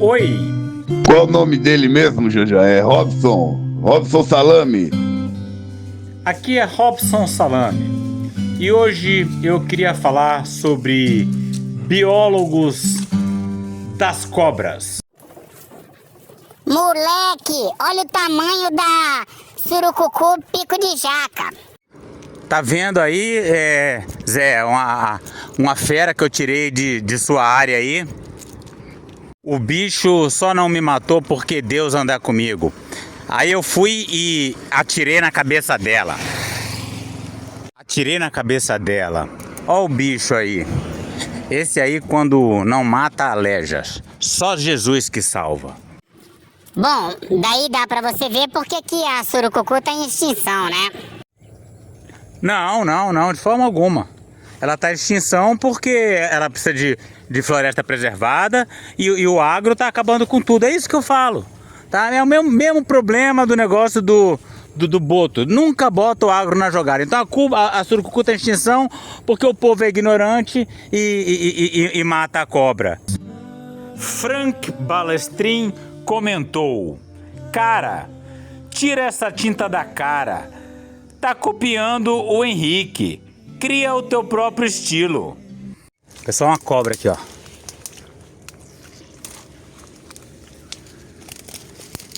Oi. Qual o nome dele mesmo, Janja? É Robson. Robson Salame. Aqui é Robson Salame. E hoje eu queria falar sobre biólogos das cobras. Moleque, olha o tamanho da surucucu pico de jaca. Tá vendo aí, Zé, uma fera que eu tirei de sua área aí? O bicho só não me matou porque Deus anda comigo. Aí eu fui e atirei na cabeça dela. Ó o bicho aí. Esse aí, quando não mata, aleja. Só Jesus que salva. Bom, daí dá pra você ver porque que a surucucu tá em extinção, né? Não, de forma alguma. Ela tá em extinção porque ela precisa de floresta preservada e o agro tá acabando com tudo. É isso que eu falo. Tá? É o mesmo problema do negócio do boto. Nunca bota o agro na jogada. Então a surucucu tá em extinção porque o povo é ignorante e mata a cobra. Frank Balestrin comentou: cara, tira essa tinta da cara. Tá copiando o Henrique. Cria o teu próprio estilo. Pessoal, uma cobra aqui, ó.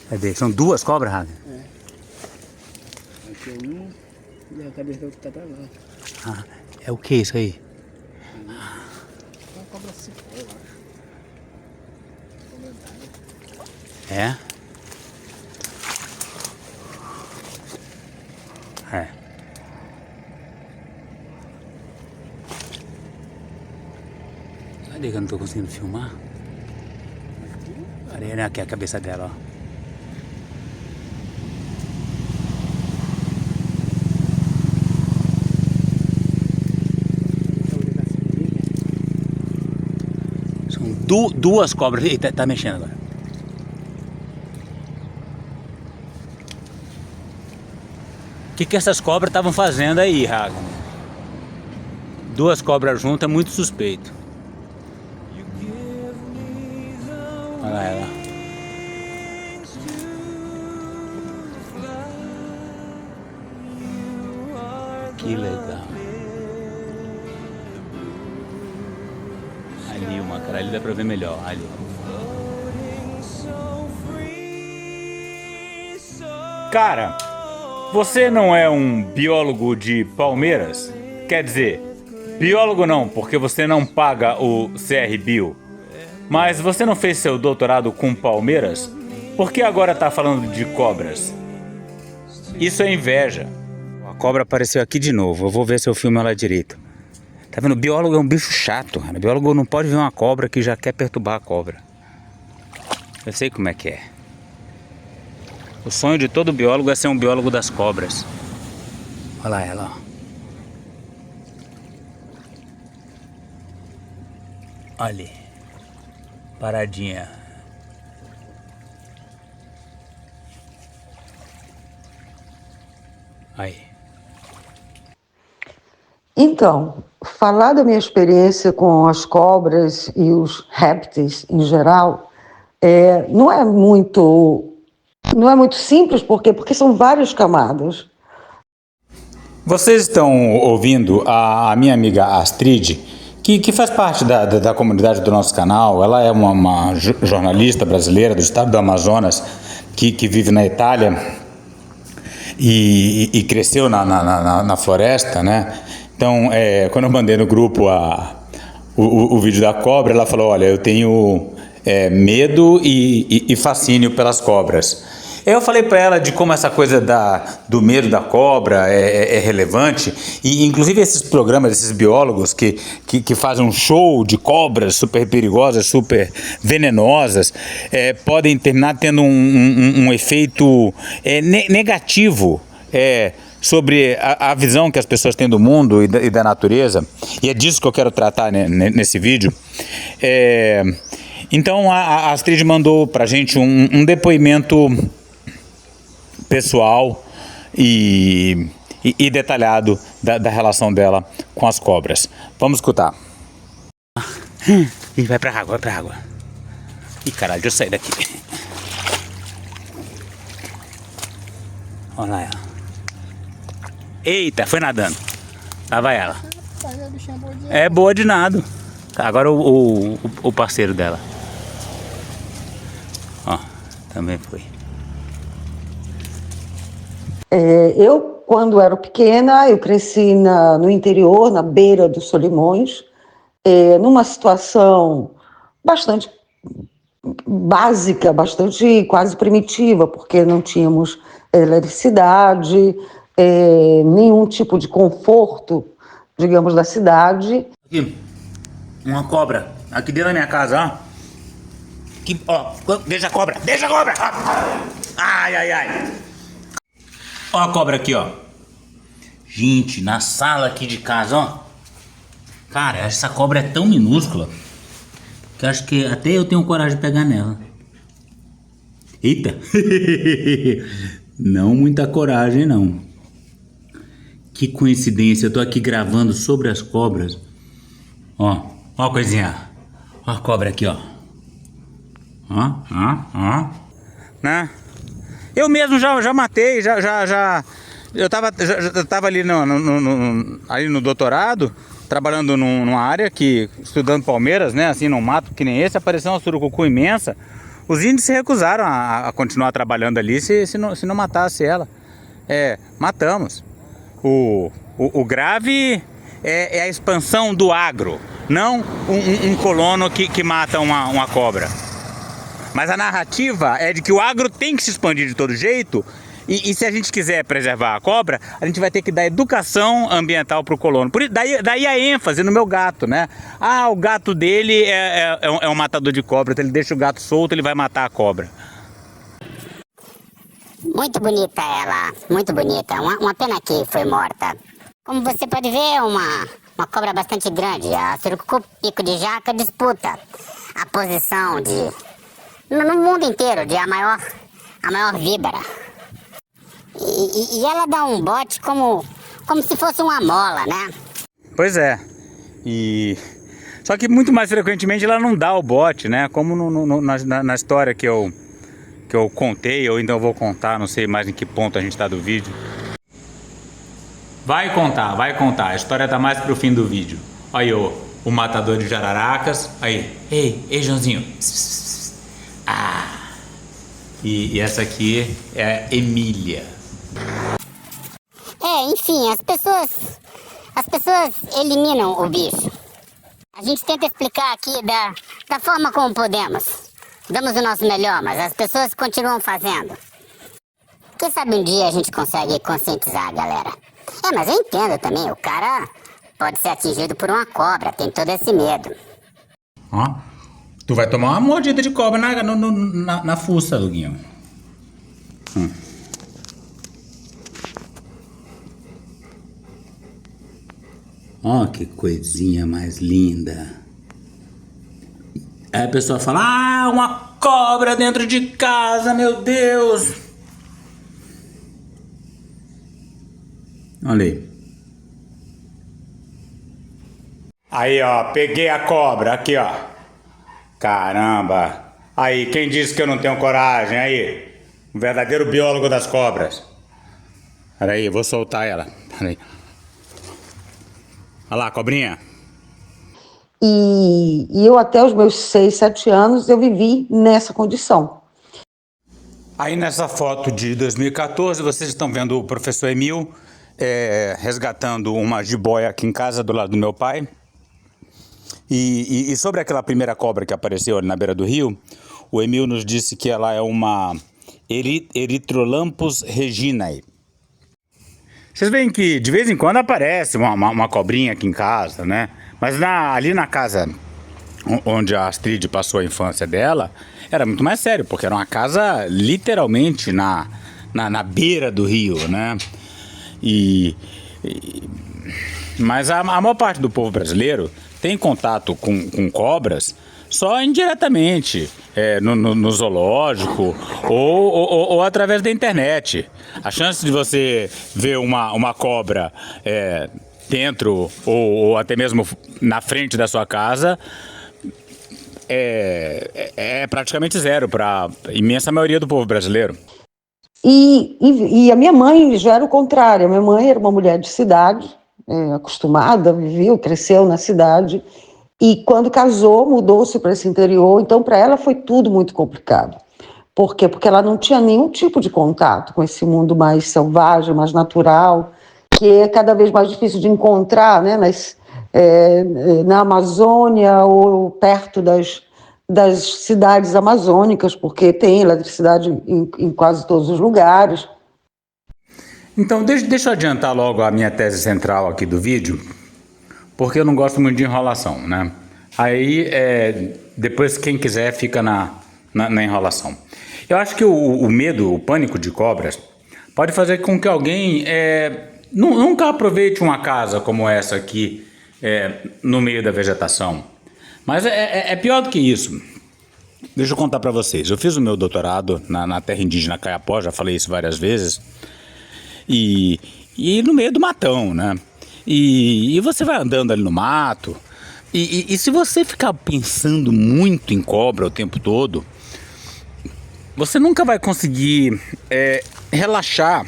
Cadê? São duas cobras, Ravi? Aqui é uma e a cabeça da outra tá pra lá. Ah, é o que isso aí? É uma cobra cipó, eu acho. É? É. Cadê que eu não tô conseguindo filmar? Olha aqui a cabeça dela, ó. São duas cobras. Eita, tá mexendo agora. O que essas cobras estavam fazendo aí, Ragnar? Duas cobras juntas é muito suspeito. Olha lá ela. Que legal. Ali uma cara, ali dá pra ver melhor. Ali. Cara, você não é um biólogo de Palmeiras? Quer dizer, biólogo não, porque você não paga o CRBio. Mas você não fez seu doutorado com Palmeiras? Por que agora tá falando de cobras? Isso é inveja. A cobra apareceu aqui de novo. Eu vou ver se eu filmo ela direito. Tá vendo? O biólogo é um bicho chato, cara. O biólogo não pode ver uma cobra que já quer perturbar a cobra. Eu sei como é que é. O sonho de todo biólogo é ser um biólogo das cobras. Olha lá ela, ó. Ali. Paradinha. Aí. Então, falar da minha experiência com as cobras e os répteis em geral não é muito simples, porque são várias camadas. Vocês estão ouvindo a minha amiga Astrid, que faz parte da comunidade do nosso canal. Ela é uma jornalista brasileira do estado do Amazonas que vive na Itália e cresceu na floresta, né? Então, quando eu mandei no grupo o vídeo da cobra, ela falou: olha, eu tenho medo e fascínio pelas cobras. Eu falei para ela de como essa coisa do medo da cobra é relevante, e inclusive esses programas, esses biólogos que fazem um show de cobras super perigosas, super venenosas, podem terminar tendo um efeito negativo sobre a visão que as pessoas têm do mundo e da natureza, e é disso que eu quero tratar nesse vídeo. Então a Astrid mandou pra gente um depoimento pessoal e detalhado da relação dela com as cobras. Vamos escutar. Vai pra água, Ih, caralho, deixa eu sair daqui. Olha lá ela. Eita, foi nadando. Lá vai ela. É boa de nado. Agora o parceiro dela. Ó, também foi. Eu, quando era pequena, eu cresci no interior, na beira dos Solimões, numa situação bastante básica, bastante quase primitiva, porque não tínhamos eletricidade, nenhum tipo de conforto, digamos, da cidade. Aqui, uma cobra, aqui dentro da minha casa, ó. Aqui, ó, deixa a cobra, deixa a cobra! Ai, ai, ai! Ó a cobra aqui, ó. Gente, na sala aqui de casa, ó. Cara, essa cobra é tão minúscula que acho que até eu tenho coragem de pegar nela. Eita! Não muita coragem, não. Que coincidência, eu tô aqui gravando sobre as cobras. Ó, ó a coisinha. Ó a cobra aqui, ó. Ó. Né? Eu mesmo já matei, eu tava ali ali no doutorado, trabalhando numa área estudando palmeiras, né, assim, num mato que nem esse, apareceu uma surucucu imensa. Os índios se recusaram a continuar trabalhando ali se não matasse ela. Matamos. O grave é a expansão do agro, não um colono que mata uma cobra. Mas a narrativa é de que o agro tem que se expandir de todo jeito e se a gente quiser preservar a cobra, a gente vai ter que dar educação ambiental para o colono. Daí a ênfase no meu gato, né? Ah, o gato dele é um matador de cobra, então ele deixa o gato solto, ele vai matar a cobra. Muito bonita ela, muito bonita. Uma pena que foi morta. Como você pode ver, uma cobra bastante grande. A surucucu pico de jaca disputa a posição no mundo inteiro de a maior víbora. E ela dá um bote como se fosse uma mola, né? Pois é. Só que muito mais frequentemente ela não dá o bote, né? Como na história que eu contei, ou então vou contar, não sei mais em que ponto a gente tá do vídeo. Vai contar. A história tá mais pro fim do vídeo. Aí, o matador de jararacas. Aí, ei, Joãozinho. E essa aqui é Emília. Enfim, as pessoas eliminam o bicho. A gente tenta explicar aqui da forma como podemos. Damos o nosso melhor, mas as pessoas continuam fazendo. Quem sabe um dia a gente consegue conscientizar a galera. Mas eu entendo também, o cara pode ser atingido por uma cobra, tem todo esse medo. Ó, tu vai tomar uma mordida de cobra na fuça, Luguinho. Ó, que coisinha mais linda. Aí a pessoa fala, uma cobra dentro de casa, meu Deus. Olha aí. Aí, ó, peguei a cobra, aqui, ó. Caramba. Aí, quem disse que eu não tenho coragem? Aí, um verdadeiro biólogo das cobras. Peraí, eu vou soltar ela. Peraí. Olha lá, cobrinha. E eu até os meus 6, 7 anos eu vivi nessa condição. Aí nessa foto de 2014, vocês estão vendo o professor Emil resgatando uma jiboia aqui em casa do lado do meu pai. E sobre aquela primeira cobra que apareceu ali na beira do rio, o Emil nos disse que ela é uma Erythrolampus reginae. Vocês veem que de vez em quando aparece uma cobrinha aqui em casa, né? Mas ali na casa onde a Astrid passou a infância dela, era muito mais sério, porque era uma casa literalmente na beira do rio, né? Mas a maior parte do povo brasileiro tem contato com cobras só indiretamente, no zoológico ou através da internet. A chance de você ver uma cobra dentro ou até mesmo na frente da sua casa é praticamente zero para a imensa maioria do povo brasileiro. E a minha mãe já era o contrário. A minha mãe era uma mulher de cidade, acostumada, viveu, cresceu na cidade, e quando casou, mudou-se para esse interior. Então, para ela foi tudo muito complicado. Por quê? Porque ela não tinha nenhum tipo de contato com esse mundo mais selvagem, mais natural, que é cada vez mais difícil de encontrar, né, na Amazônia ou perto das cidades amazônicas, porque tem eletricidade em quase todos os lugares. Então, deixa eu adiantar logo a minha tese central aqui do vídeo, porque eu não gosto muito de enrolação, né? Aí, depois, quem quiser, fica na enrolação. Eu acho que o medo, o pânico de cobras, pode fazer com que alguém nunca aproveite uma casa como essa aqui, no meio da vegetação. Mas é pior do que isso. Deixa eu contar para vocês. Eu fiz o meu doutorado na terra indígena Kayapó, já falei isso várias vezes, e no meio do matão, né? E você vai andando ali no mato, e se você ficar pensando muito em cobra o tempo todo, você nunca vai conseguir relaxar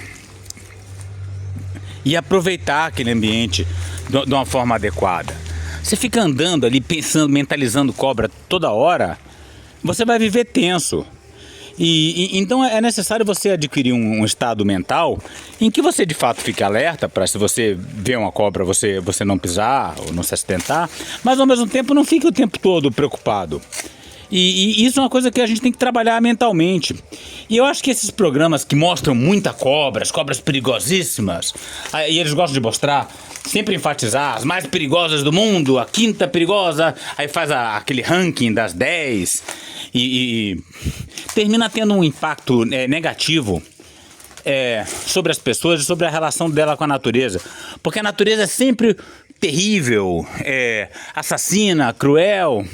e aproveitar aquele ambiente de uma forma adequada. Você fica andando ali, pensando, mentalizando cobra toda hora, você vai viver tenso. Então é necessário você adquirir um estado mental em que você de fato fique alerta para, se você vê uma cobra, você não pisar ou não se acidentar, mas ao mesmo tempo não fique o tempo todo preocupado. E isso é uma coisa que a gente tem que trabalhar mentalmente. E eu acho que esses programas que mostram muita cobra, as cobras perigosíssimas, e eles gostam de mostrar, sempre enfatizar as mais perigosas do mundo, a quinta perigosa, aí faz aquele ranking das 10 e termina tendo um impacto negativo sobre as pessoas e sobre a relação dela com a natureza. Porque a natureza é sempre terrível, assassina, cruel.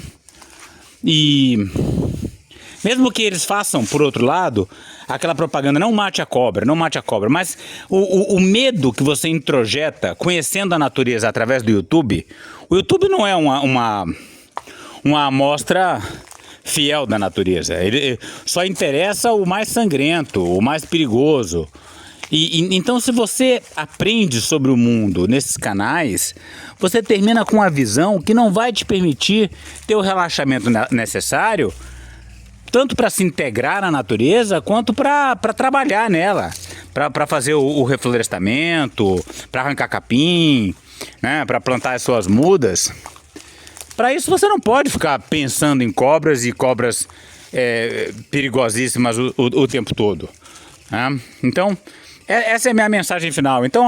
E mesmo que eles façam, por outro lado, aquela propaganda, não mate a cobra, mas o medo que você introjeta conhecendo a natureza através do YouTube, o YouTube não é uma amostra fiel da natureza. Ele só interessa o mais sangrento, o mais perigoso. Então, se você aprende sobre o mundo nesses canais, você termina com uma visão que não vai te permitir ter o relaxamento necessário, tanto para se integrar na natureza, quanto para trabalhar nela, para fazer o reflorestamento, para arrancar capim, né, para plantar as suas mudas. Para isso você não pode ficar pensando em cobras e cobras perigosíssimas o tempo todo, né? Então, essa é a minha mensagem final. Então,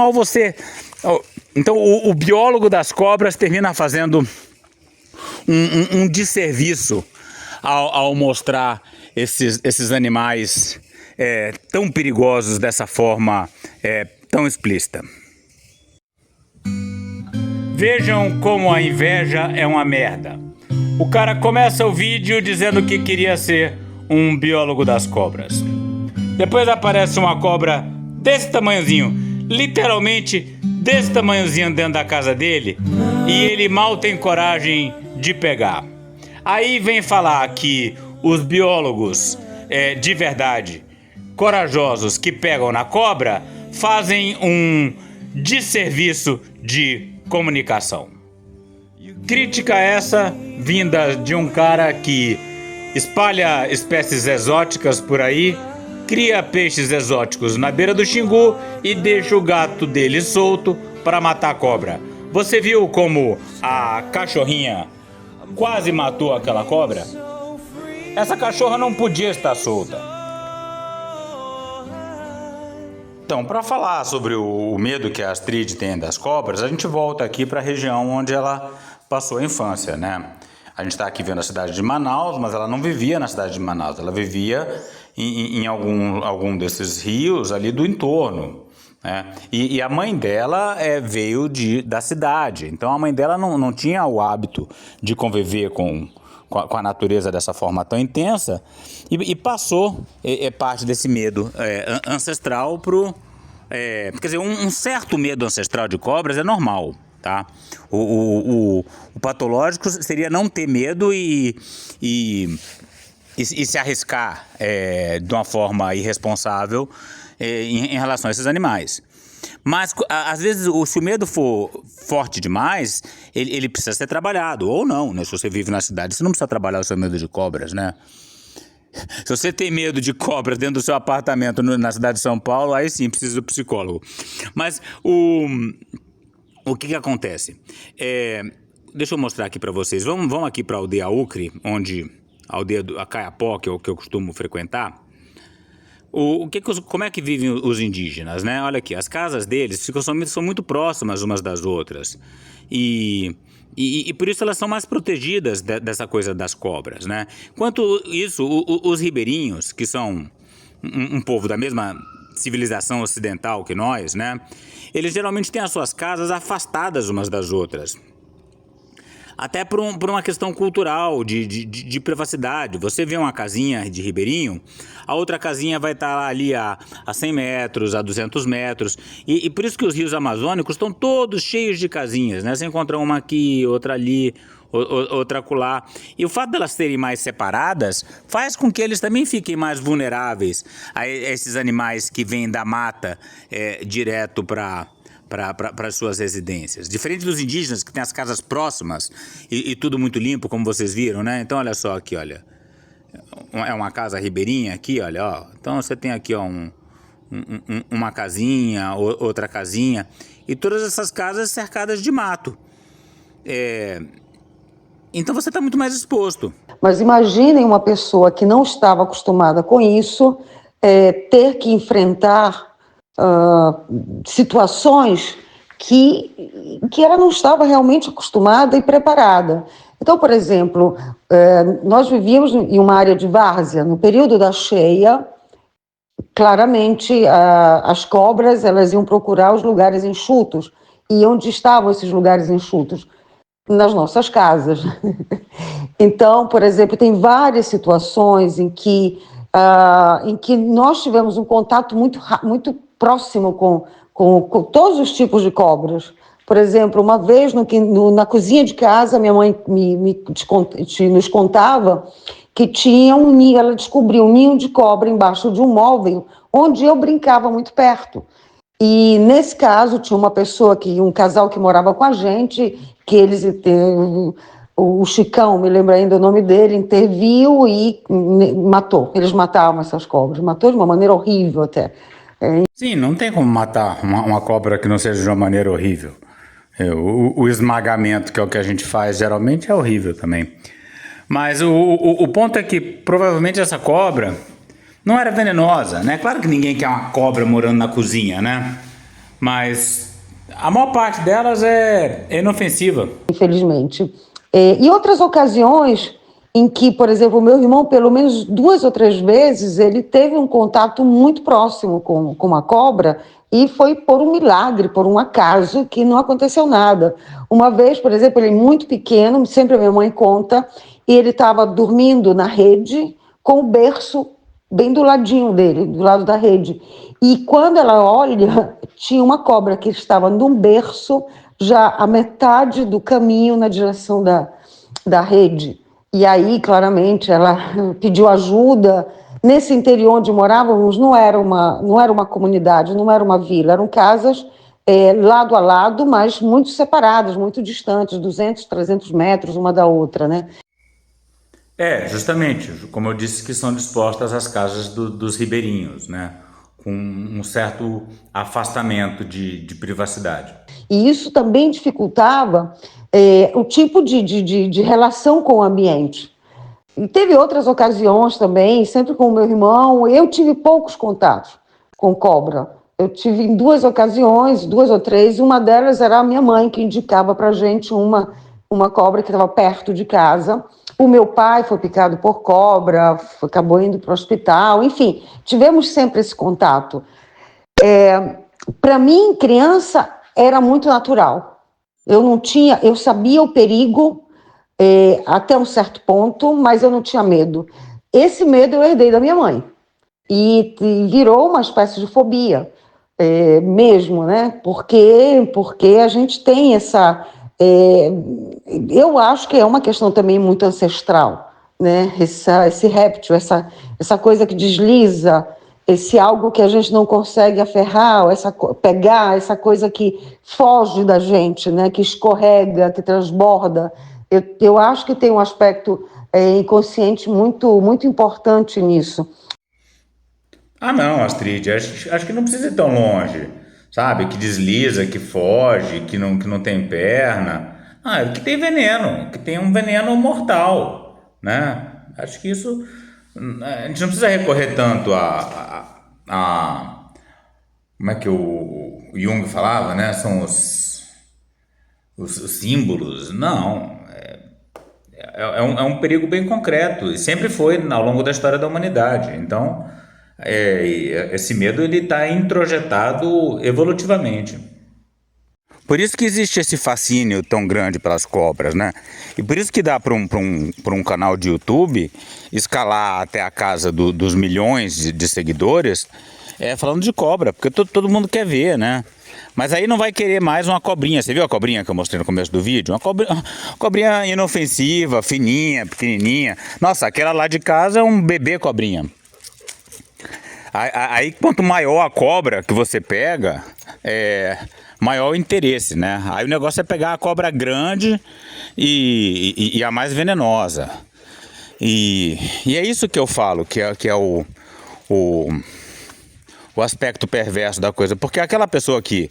o biólogo das cobras termina fazendo um desserviço ao mostrar esses animais tão perigosos dessa forma tão explícita. Vejam como a inveja é uma merda. O cara começa o vídeo dizendo que queria ser um biólogo das cobras. Depois aparece uma cobra desse tamanhozinho, literalmente desse tamanhozinho dentro da casa dele, e ele mal tem coragem de pegar. Aí vem falar que os biólogos de verdade, corajosos, que pegam na cobra, fazem um desserviço de comunicação. Crítica essa vinda de um cara que espalha espécies exóticas por aí, cria peixes exóticos na beira do Xingu e deixa o gato dele solto para matar a cobra. Você viu como a cachorrinha quase matou aquela cobra? Essa cachorra não podia estar solta. Então, para falar sobre o medo que a Astrid tem das cobras, a gente volta aqui para a região onde ela passou a infância, né? A gente está aqui vendo a cidade de Manaus, mas ela não vivia na cidade de Manaus, ela vivia em algum desses rios ali do entorno, né? E a mãe dela veio da cidade, então a mãe dela não tinha o hábito de conviver com a natureza dessa forma tão intensa e passou parte desse medo ancestral quer dizer, um certo medo ancestral de cobras é normal, tá? O patológico seria não ter medo e se arriscar de uma forma irresponsável em relação a esses animais. Mas, às vezes, se o medo for forte demais, ele precisa ser trabalhado, ou não, né? Se você vive na cidade, você não precisa trabalhar o seu medo de cobras, né? Se você tem medo de cobras dentro do seu apartamento na cidade de São Paulo, aí sim precisa do psicólogo. Mas o que acontece? Deixa eu mostrar aqui para vocês. Vamos aqui para a aldeia Ucre, onde a aldeia a Caiapó, que eu costumo frequentar. Como é que vivem os indígenas, né? Olha aqui, as casas deles são muito próximas umas das outras. E por isso elas são mais protegidas dessa coisa das cobras, né? Enquanto isso, os ribeirinhos, que são um povo da mesma civilização ocidental que nós, né? Eles geralmente têm as suas casas afastadas umas das outras. Até por uma questão cultural, de privacidade. Você vê uma casinha de ribeirinho, a outra casinha vai estar ali a 100 metros, a 200 metros. E por isso que os rios amazônicos estão todos cheios de casinhas, né? Você encontra uma aqui, outra ali, outra acolá. E o fato delas serem mais separadas faz com que eles também fiquem mais vulneráveis a esses animais que vêm da mata direto para as suas residências. Diferente dos indígenas, que têm as casas próximas e tudo muito limpo, como vocês viram, né? Então, olha só aqui, olha. É uma casa ribeirinha aqui, olha, ó. Então, você tem aqui, ó, uma casinha, outra casinha. E todas essas casas cercadas de mato. Então, você está muito mais exposto. Mas imaginem uma pessoa que não estava acostumada com isso, ter que enfrentar situações que ela não estava realmente acostumada e preparada. Então, por exemplo, nós vivíamos em uma área de várzea. No período da cheia, claramente as cobras elas iam procurar os lugares enxutos. E onde estavam esses lugares enxutos? Nas nossas casas. Então, por exemplo, tem várias situações em que nós tivemos um contato muito próximo com todos os tipos de cobras. Por exemplo, uma vez na cozinha de casa, minha mãe nos contava que tinha um ninho, ela descobriu um ninho de cobra embaixo de um móvel, onde eu brincava muito perto. E nesse caso tinha um casal que morava com a gente, que o Chicão, me lembro ainda o nome dele, interviu e matou. Eles matavam essas cobras, matou de uma maneira horrível até. Sim, não tem como matar uma cobra que não seja de uma maneira horrível. O esmagamento, que é o que a gente faz, geralmente é horrível também. Mas o ponto é que provavelmente essa cobra não era venenosa, né? Claro que ninguém quer uma cobra morando na cozinha, né? Mas a maior parte delas é inofensiva. Infelizmente. E outras ocasiões em que, por exemplo, o meu irmão, pelo menos 2 ou 3 vezes, ele teve um contato muito próximo com uma cobra e foi por um milagre, por um acaso, que não aconteceu nada. Uma vez, por exemplo, ele muito pequeno, sempre a minha mãe conta, e ele estava dormindo na rede com o berço bem do ladinho dele, do lado da rede. E quando ela olha, tinha uma cobra que estava num berço, já a metade do caminho na direção da rede. E aí, claramente, ela pediu ajuda. Nesse interior onde morávamos, não era uma comunidade, não era uma vila, eram casas lado a lado, mas muito separadas, muito distantes, 200, 300 metros uma da outra, né? Justamente, como eu disse, que são dispostas as casas dos ribeirinhos, né? Com um certo afastamento de privacidade. E isso também dificultava o tipo de relação com o ambiente. E teve outras ocasiões também, sempre com o meu irmão, eu tive poucos contatos com cobra. Eu tive em 2 ocasiões, 2 ou 3, uma delas era a minha mãe que indicava para a gente uma cobra que estava perto de casa. O meu pai foi picado por cobra, acabou indo para o hospital, enfim, tivemos sempre esse contato. Para mim, criança, era muito natural. Eu sabia o perigo até um certo ponto, mas eu não tinha medo. Esse medo eu herdei da minha mãe e virou uma espécie de fobia. mesmo, né? Porque a gente tem essa... eu acho que é uma questão também muito ancestral, né? Esse réptil, essa coisa que desliza, esse algo que a gente não consegue aferrar, pegar, essa coisa que foge da gente, né? Que escorrega, que transborda. Eu acho que tem um aspecto inconsciente muito, muito importante nisso. Ah, não, Astrid, acho que não precisa ir tão longe, sabe? Que desliza, que foge, que não tem perna. Ah, é que tem veneno, que tem um veneno mortal, né? Acho que isso. A gente não precisa recorrer tanto como é que o Jung falava, né? São os símbolos. Não. É um perigo bem concreto e sempre foi ao longo da história da humanidade. Então, esse medo ele está introjetado evolutivamente. Por isso que existe esse fascínio tão grande pelas cobras, né? E por isso que dá para um canal de YouTube escalar até a casa dos milhões de seguidores falando de cobra, porque todo mundo quer ver, né? Mas aí não vai querer mais uma cobrinha. Você viu a cobrinha que eu mostrei no começo do vídeo? Uma cobrinha inofensiva, fininha, pequenininha. Nossa, aquela lá de casa é um bebê cobrinha. Aí quanto maior a cobra que você pega, maior o interesse, né? Aí o negócio é pegar a cobra grande e a mais venenosa. E é isso que eu falo, que é o aspecto perverso da coisa. Porque aquela pessoa que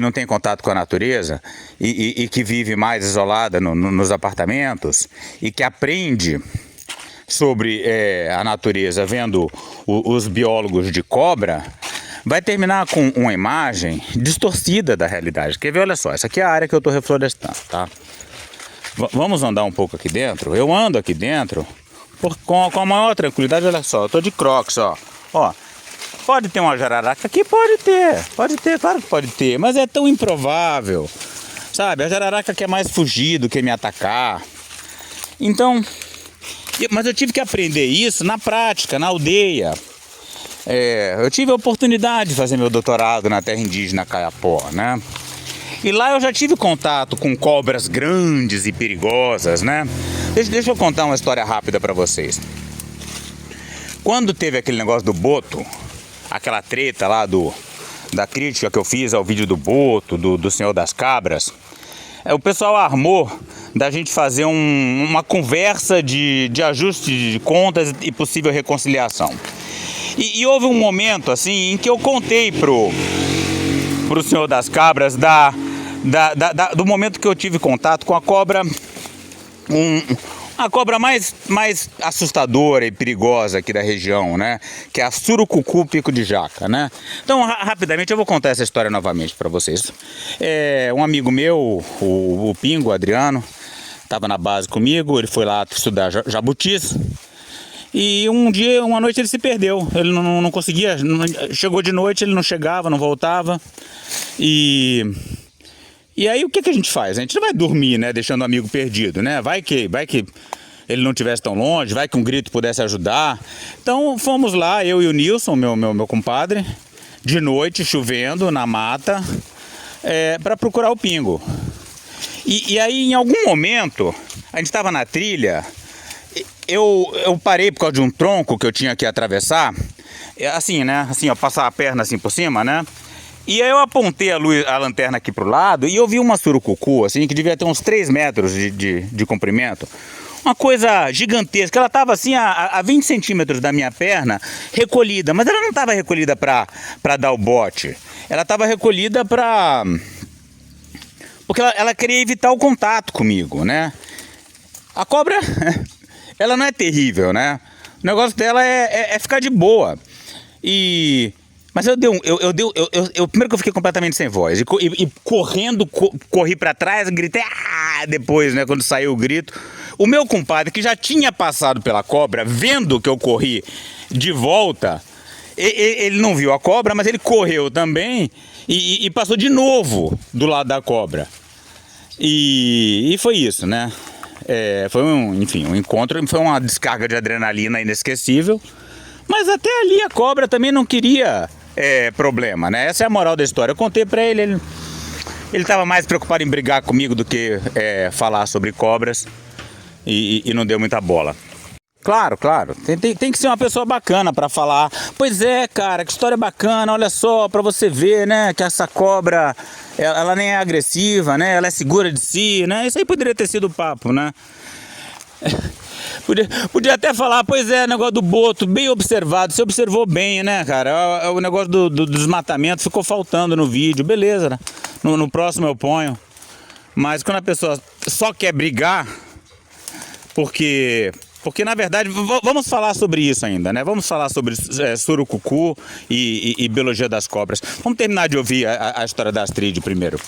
não tem contato com a natureza e que vive mais isolada nos apartamentos e que aprende sobre a natureza vendo os biólogos de cobra, vai terminar com uma imagem distorcida da realidade. Quer ver? Olha só, essa aqui é a área que eu estou reflorestando, tá? Vamos andar um pouco aqui dentro. Eu ando aqui dentro com a maior tranquilidade. Olha só, eu estou de Crocs, ó. Pode ter uma jararaca aqui? Pode ter, claro que pode ter, mas é tão improvável, sabe? A jararaca quer mais fugir do que me atacar. Então, mas eu tive que aprender isso na prática, na aldeia. Eu tive a oportunidade de fazer meu doutorado na terra indígena Kayapó, né? E lá eu já tive contato com cobras grandes e perigosas, né? Deixa eu contar uma história rápida para vocês. Quando teve aquele negócio do boto, aquela treta lá da crítica que eu fiz ao vídeo do boto, do Senhor das Cabras, o pessoal armou da gente fazer uma conversa de ajuste de contas e possível reconciliação. E houve um momento assim em que eu contei pro Senhor das Cabras do momento que eu tive contato com a cobra, a cobra mais assustadora e perigosa aqui da região, né? Que é a surucucu pico de jaca, né? Então, rapidamente, eu vou contar essa história novamente para vocês. Um amigo meu, o Pingo, o Adriano, estava na base comigo, ele foi lá estudar jabutis. E uma noite ele se perdeu, ele não conseguia, chegou de noite, ele não chegava, não voltava. E aí o que a gente faz? A gente não vai dormir, né, deixando o amigo perdido, né? Vai que ele não estivesse tão longe, vai que um grito pudesse ajudar. Então fomos lá, eu e o Nilson, meu compadre, de noite, chovendo, na mata, para procurar o Pingo. E aí em algum momento, a gente estava na trilha, eu parei por causa de um tronco que eu tinha que atravessar, assim, né, assim, ó, passar a perna assim por cima, né? E aí eu apontei a lanterna aqui pro lado e eu vi uma surucucu, assim, que devia ter uns 3 metros de comprimento. Uma coisa gigantesca. Ela estava assim a 20 centímetros da minha perna, recolhida. Mas ela não estava recolhida para dar o bote. Ela estava recolhida porque ela queria evitar o contato comigo, né? A cobra, ela não é terrível, né? O negócio dela é ficar de boa. Mas primeiro que eu fiquei completamente sem voz. E correndo, corri pra trás, gritei, depois, né, quando saiu o grito. O meu compadre, que já tinha passado pela cobra, vendo que eu corri de volta, ele não viu a cobra, mas ele correu também e passou de novo do lado da cobra. E foi isso, né? Foi um encontro, foi uma descarga de adrenalina inesquecível. Mas até ali a cobra também não queria problema, né? Essa é a moral da história. Eu contei pra ele estava mais preocupado em brigar comigo do que falar sobre cobras e não deu muita bola. Claro, claro. Tem que ser uma pessoa bacana para falar. Pois é, cara, que história bacana. Olha só, para você ver, né, que essa cobra, ela nem é agressiva, né? Ela é segura de si, né? Isso aí poderia ter sido o papo, né? Podia até falar, pois é, negócio do boto, bem observado. Você observou bem, né, cara? O negócio do desmatamento ficou faltando no vídeo. Beleza, né? No próximo eu ponho. Mas quando a pessoa só quer brigar, porque na verdade, vamos falar sobre isso ainda, né? Vamos falar sobre surucucu e biologia das cobras. Vamos terminar de ouvir a história da Astrid primeiro.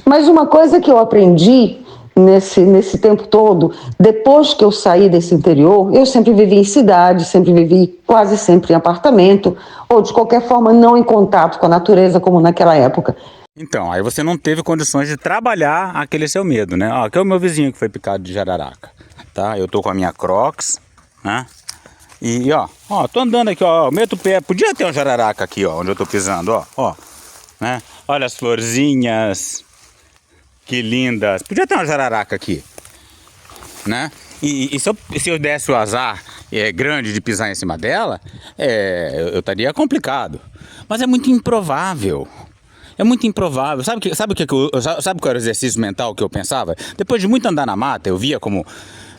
Mas uma coisa que eu aprendi nesse tempo todo, depois que eu saí desse interior, eu sempre vivi em cidade, sempre vivi quase sempre em apartamento, ou de qualquer forma não em contato com a natureza como naquela época. Então, aí você não teve condições de trabalhar aquele seu medo, né? Ó, aqui é o meu vizinho que foi picado de jararaca, tá? Eu tô com a minha Crocs, né? E ó, tô andando aqui, ó, meto o pé. Podia ter um jararaca aqui, ó, onde eu tô pisando, ó, né? Olha as florzinhas, que lindas. Podia ter uma jararaca aqui, né? E se eu desse o azar grande de pisar em cima dela, eu estaria complicado. Mas é muito improvável. É muito improvável. Sabe qual era o exercício mental que eu pensava? Depois de muito andar na mata, eu via como...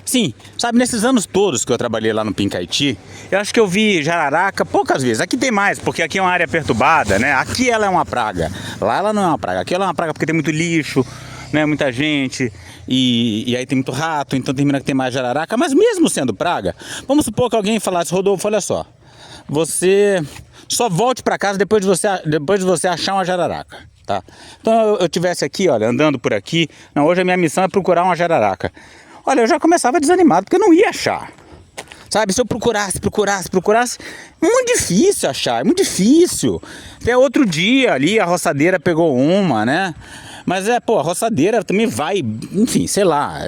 Sim, sabe, nesses anos todos que eu trabalhei lá no Pincaiti, eu acho que eu vi jararaca poucas vezes. Aqui tem mais, porque aqui é uma área perturbada, né? Aqui ela é uma praga. Lá ela não é uma praga. Aqui ela é uma praga porque tem muito lixo, né? Muita gente. E aí tem muito rato, então termina que tem mais jararaca. Mas mesmo sendo praga, vamos supor que alguém falasse, Rodolfo, olha só, você... Só volte para casa depois de você achar uma jararaca, tá? Então eu tivesse aqui, olha, andando por aqui. Não, hoje a minha missão é procurar uma jararaca. Olha, eu já começava desanimado, porque eu não ia achar. Sabe, se eu procurasse, muito difícil achar, é muito difícil. Até outro dia ali a roçadeira pegou uma, né? Mas a roçadeira também vai, enfim, sei lá,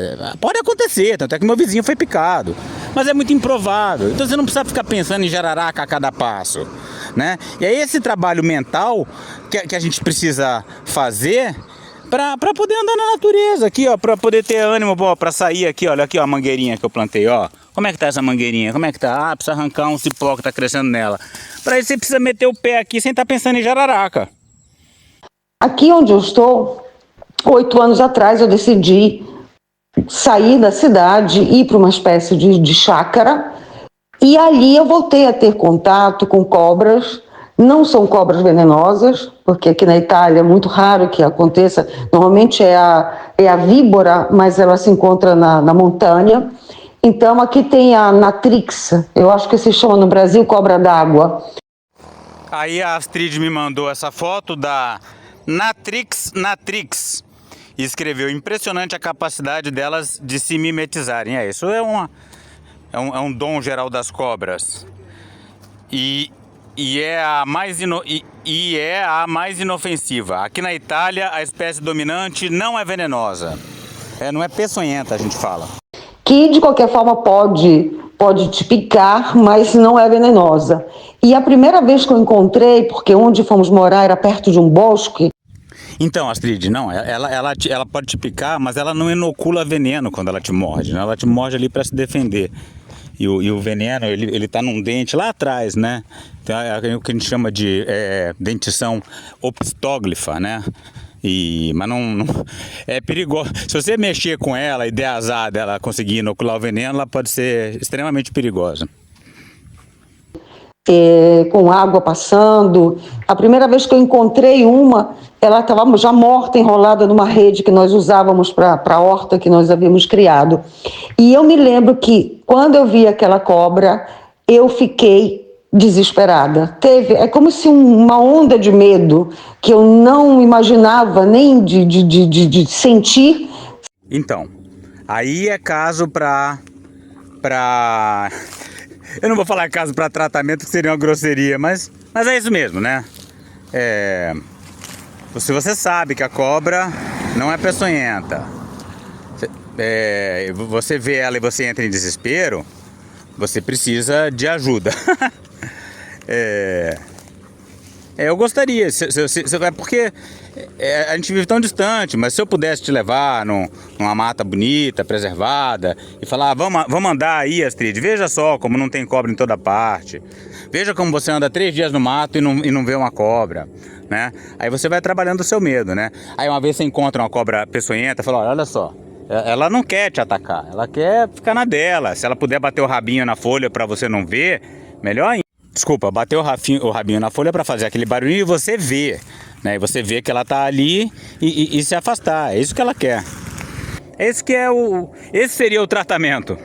pode acontecer, tanto é que meu vizinho foi picado. Mas é muito improvável, então você não precisa ficar pensando em jararaca a cada passo, né? E aí esse trabalho mental que a gente precisa fazer para poder andar na natureza aqui, ó, para poder ter ânimo, para sair aqui, olha aqui, ó, a mangueirinha que eu plantei, ó. Como é que tá essa mangueirinha? Como é que tá? Precisa arrancar um cipó que tá crescendo nela. Para isso você precisa meter o pé aqui sem estar pensando em jararaca. Aqui onde eu estou, 8 anos atrás eu decidi sair da cidade, ir para uma espécie de chácara, e ali eu voltei a ter contato com cobras. Não são cobras venenosas, porque aqui na Itália é muito raro que aconteça. Normalmente é a víbora, mas ela se encontra na montanha. Então aqui tem a Natrix, eu acho que se chama no Brasil cobra d'água. Aí a Astrid me mandou essa foto da Natrix e escreveu: impressionante a capacidade delas de se mimetizarem. Isso é um dom geral das cobras. E é a mais inofensiva. Aqui na Itália a espécie dominante não é venenosa. Não é peçonhenta, a gente fala. Que de qualquer forma pode te picar, mas não é venenosa. E a primeira vez que eu encontrei, porque onde fomos morar era perto de um bosque. Então, Astrid, não, ela pode te picar, mas ela não inocula veneno quando ela te morde, né? Ela te morde ali para se defender. E o veneno, ele tá num dente lá atrás, né? Então, é o que a gente chama de dentição opstóglifa, né? Mas não é perigoso. Se você mexer com ela e der azar dela conseguir inocular o veneno, ela pode ser extremamente perigosa. Com água passando. A primeira vez que eu encontrei uma, ela estava já morta, enrolada numa rede que nós usávamos para a horta que nós havíamos criado. E eu me lembro que, quando eu vi aquela cobra, eu fiquei desesperada. É como se uma onda de medo que eu não imaginava nem de sentir. Então, aí é caso para... Eu não vou falar caso para tratamento, que seria uma grosseria, mas é isso mesmo, né? Se você sabe que a cobra não é peçonhenta, você vê ela e você entra em desespero, você precisa de ajuda. Eu gostaria, porque a gente vive tão distante, mas se eu pudesse te levar numa mata bonita, preservada, e falar, vamos andar aí, Astrid, veja só como não tem cobra em toda parte, veja como você anda 3 dias no mato e não vê uma cobra, né? Aí você vai trabalhando o seu medo, né? Aí uma vez você encontra uma cobra peçonhenta, fala, olha só, ela não quer te atacar, ela quer ficar na dela, se ela puder bater o rabinho na folha para você não ver, melhor ainda. Desculpa, bater o rabinho na folha para fazer aquele barulhinho e você vê, né? E você vê que ela tá ali e se afastar. É isso que ela quer. Esse seria o tratamento.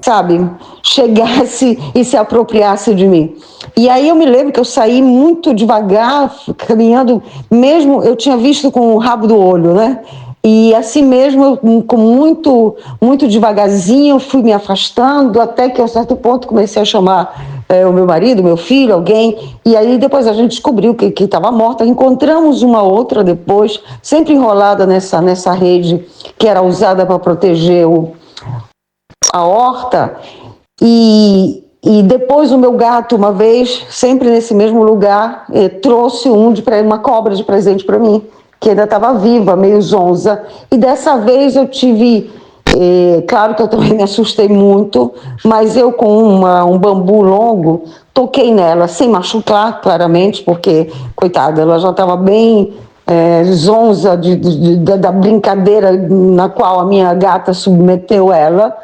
Sabe, chegasse e se apropriasse de mim. E aí eu me lembro que eu saí muito devagar, caminhando, mesmo eu tinha visto com o rabo do olho, né? E assim mesmo, com muito devagarzinho, fui me afastando, até que a um certo ponto comecei a chamar o meu marido, meu filho, alguém, e aí depois a gente descobriu que estava morta. Encontramos uma outra depois, sempre enrolada nessa rede que era usada para proteger a horta, e depois o meu gato, uma vez, sempre nesse mesmo lugar, trouxe uma cobra de presente para mim, que ainda estava viva, meio zonza, e dessa vez eu tive, claro que eu também me assustei muito, mas eu com um bambu longo, toquei nela, sem machucar, claramente, porque, coitada, ela já estava bem zonza da brincadeira na qual a minha gata submeteu ela,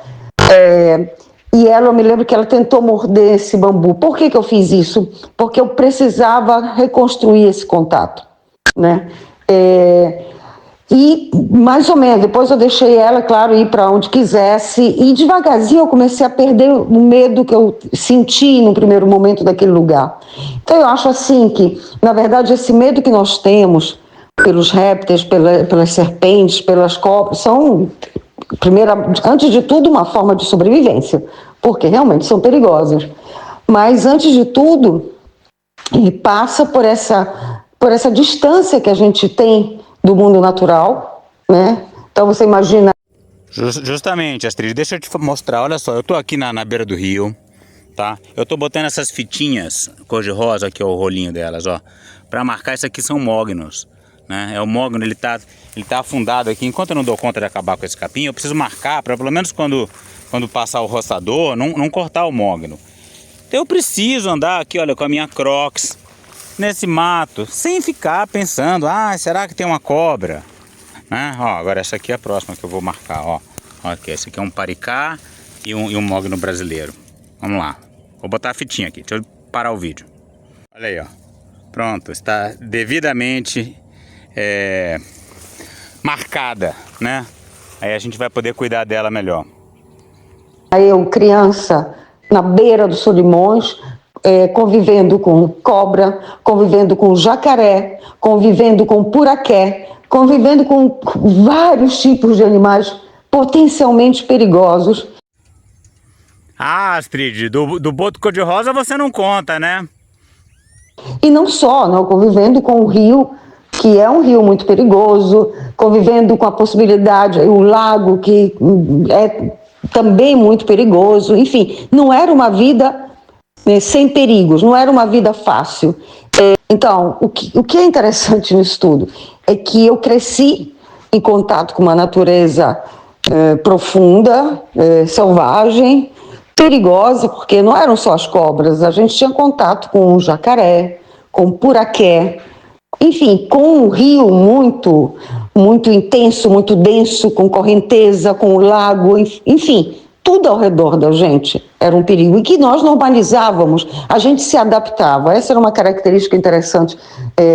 e eu me lembro que ela tentou morder esse bambu. Por que eu fiz isso? Porque eu precisava reconstruir esse contato, né? E mais ou menos, depois eu deixei ela, claro, ir para onde quisesse, e devagarzinho eu comecei a perder o medo que eu senti no primeiro momento daquele lugar. Então eu acho assim que, na verdade, esse medo que nós temos pelos répteis, pelas serpentes, pelas cobras, são, antes de tudo, uma forma de sobrevivência, porque realmente são perigosas. Mas, antes de tudo, passa por essa distância que a gente tem do mundo natural, né? Então você imagina... Justamente, Astrid, deixa eu te mostrar, olha só, eu tô aqui na beira do rio, tá? Eu tô botando essas fitinhas cor-de-rosa, aqui é o rolinho delas, ó, pra marcar, isso aqui são mognos, né? É o mogno, ele tá afundado aqui. Enquanto eu não dou conta de acabar com esse capim, eu preciso marcar para pelo menos quando passar o roçador, não cortar o mogno. Então eu preciso andar aqui, olha, com a minha Crocs nesse mato, sem ficar pensando, será que tem uma cobra? Né? Ó, agora essa aqui é a próxima que eu vou marcar, ó. Ó, aqui, esse aqui é um paricá e um mogno brasileiro. Vamos lá. Vou botar a fitinha aqui, deixa eu parar o vídeo. Olha aí, ó. Pronto, está devidamente marcada, né? Aí a gente vai poder cuidar dela melhor. Aí eu, criança, na beira dos Solimões, convivendo com cobra, convivendo com jacaré, convivendo com puraqué, convivendo com vários tipos de animais potencialmente perigosos. Astrid, do boto cor-de-rosa você não conta, né? E não só, não, convivendo com o rio, que é um rio muito perigoso, convivendo com a possibilidade, o lago, que é também muito perigoso. Enfim, não era uma vida sem perigos, não era uma vida fácil. Então, o que é interessante nisso tudo é que eu cresci em contato com uma natureza profunda, selvagem, perigosa, porque não eram só as cobras, a gente tinha contato com o jacaré, com o puraqué, enfim, com um rio muito, muito intenso, muito denso, com correnteza, com o lago, enfim, tudo ao redor da gente era um perigo, e que nós normalizávamos, a gente se adaptava. Essa era uma característica interessante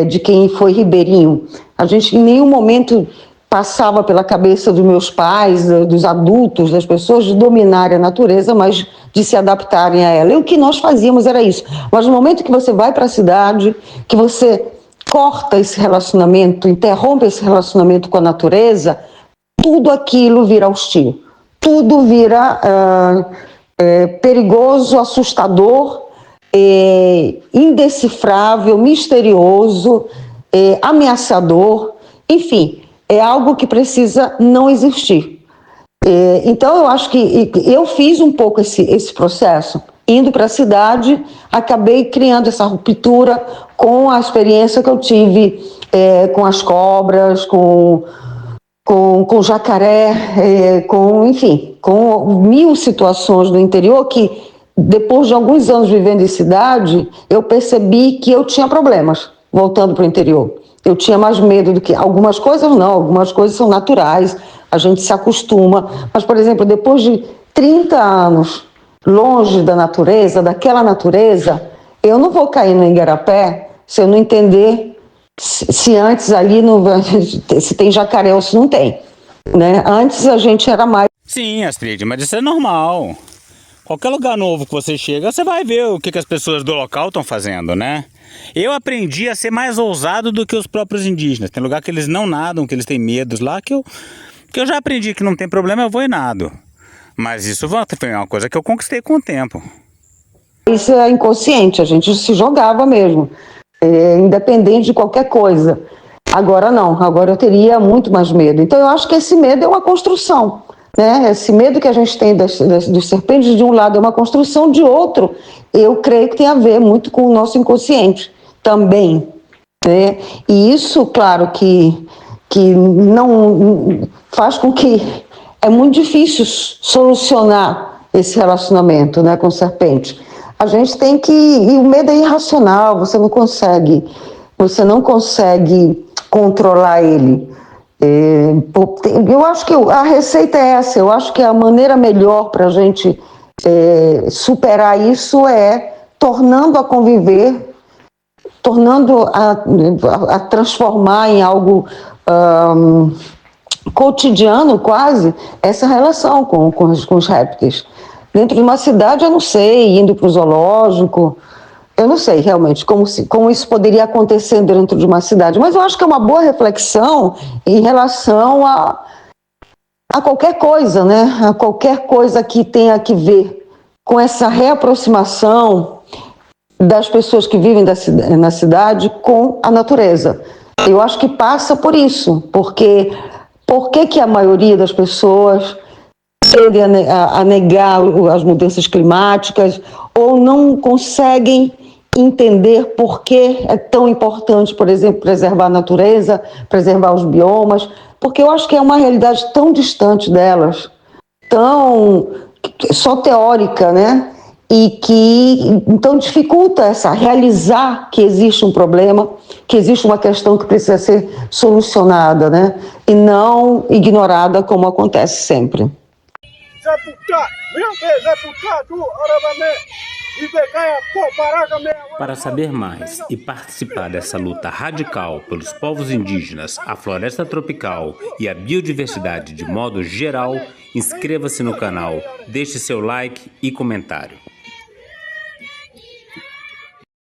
de quem foi ribeirinho. A gente em nenhum momento passava pela cabeça dos meus pais, dos adultos, das pessoas, de dominar a natureza, mas de se adaptarem a ela. E o que nós fazíamos era isso. Mas no momento que você vai para a cidade, que você corta esse relacionamento, interrompe esse relacionamento com a natureza, tudo aquilo vira hostil. Tudo vira perigoso, assustador, indecifrável, misterioso, ameaçador, enfim, é algo que precisa não existir. Então eu acho que eu fiz um pouco esse processo, indo para a cidade, acabei criando essa ruptura com a experiência que eu tive com as cobras, com jacaré, enfim, com 1000 situações no interior que, depois de alguns anos vivendo em cidade, eu percebi que eu tinha problemas voltando para o interior. Eu tinha mais medo do que... Algumas coisas não, algumas coisas são naturais, a gente se acostuma. Mas, por exemplo, depois de 30 anos longe da natureza, daquela natureza, eu não vou cair no igarapé se eu não entender se antes ali se tem jacaré ou se não tem, né? Antes a gente era mais... Sim, Astrid, mas isso é normal. Qualquer lugar novo que você chega, você vai ver o que as pessoas do local estão fazendo, né? Eu aprendi a ser mais ousado do que os próprios indígenas. Tem lugar que eles não nadam, que eles têm medos lá, que eu já aprendi que não tem problema, eu vou e nado. Mas isso foi uma coisa que eu conquistei com o tempo. Isso é inconsciente, a gente se jogava mesmo, independente de qualquer coisa. Agora não, agora eu teria muito mais medo. Então eu acho que esse medo é uma construção, né? Esse medo que a gente tem dos serpentes, de um lado é uma construção, de outro, eu creio que tem a ver muito com o nosso inconsciente também, né? E isso, claro, que não faz com que é muito difícil solucionar esse relacionamento, né, com serpente. A gente tem que... E o medo é irracional, você não consegue controlar ele. Eu acho que a receita é essa, eu acho que a maneira melhor para a gente superar isso é tornando a conviver, tornando a transformar em algo cotidiano quase, essa relação com os répteis. Dentro de uma cidade, eu não sei, indo para o zoológico, eu não sei realmente como isso poderia acontecer dentro de uma cidade, mas eu acho que é uma boa reflexão em relação a qualquer coisa, né? A qualquer coisa que tenha que ver com essa reaproximação das pessoas que vivem na cidade com a natureza. Eu acho que passa por isso, porque por que a maioria das pessoas tende a negar as mudanças climáticas ou não conseguem entender por que é tão importante, por exemplo, preservar a natureza, preservar os biomas, porque eu acho que é uma realidade tão distante delas, tão só teórica, né? E que então dificulta realizar que existe um problema, que existe uma questão que precisa ser solucionada, né? E não ignorada como acontece sempre. Para saber mais e participar dessa luta radical pelos povos indígenas, a floresta tropical e a biodiversidade de modo geral, inscreva-se no canal, deixe seu like e comentário.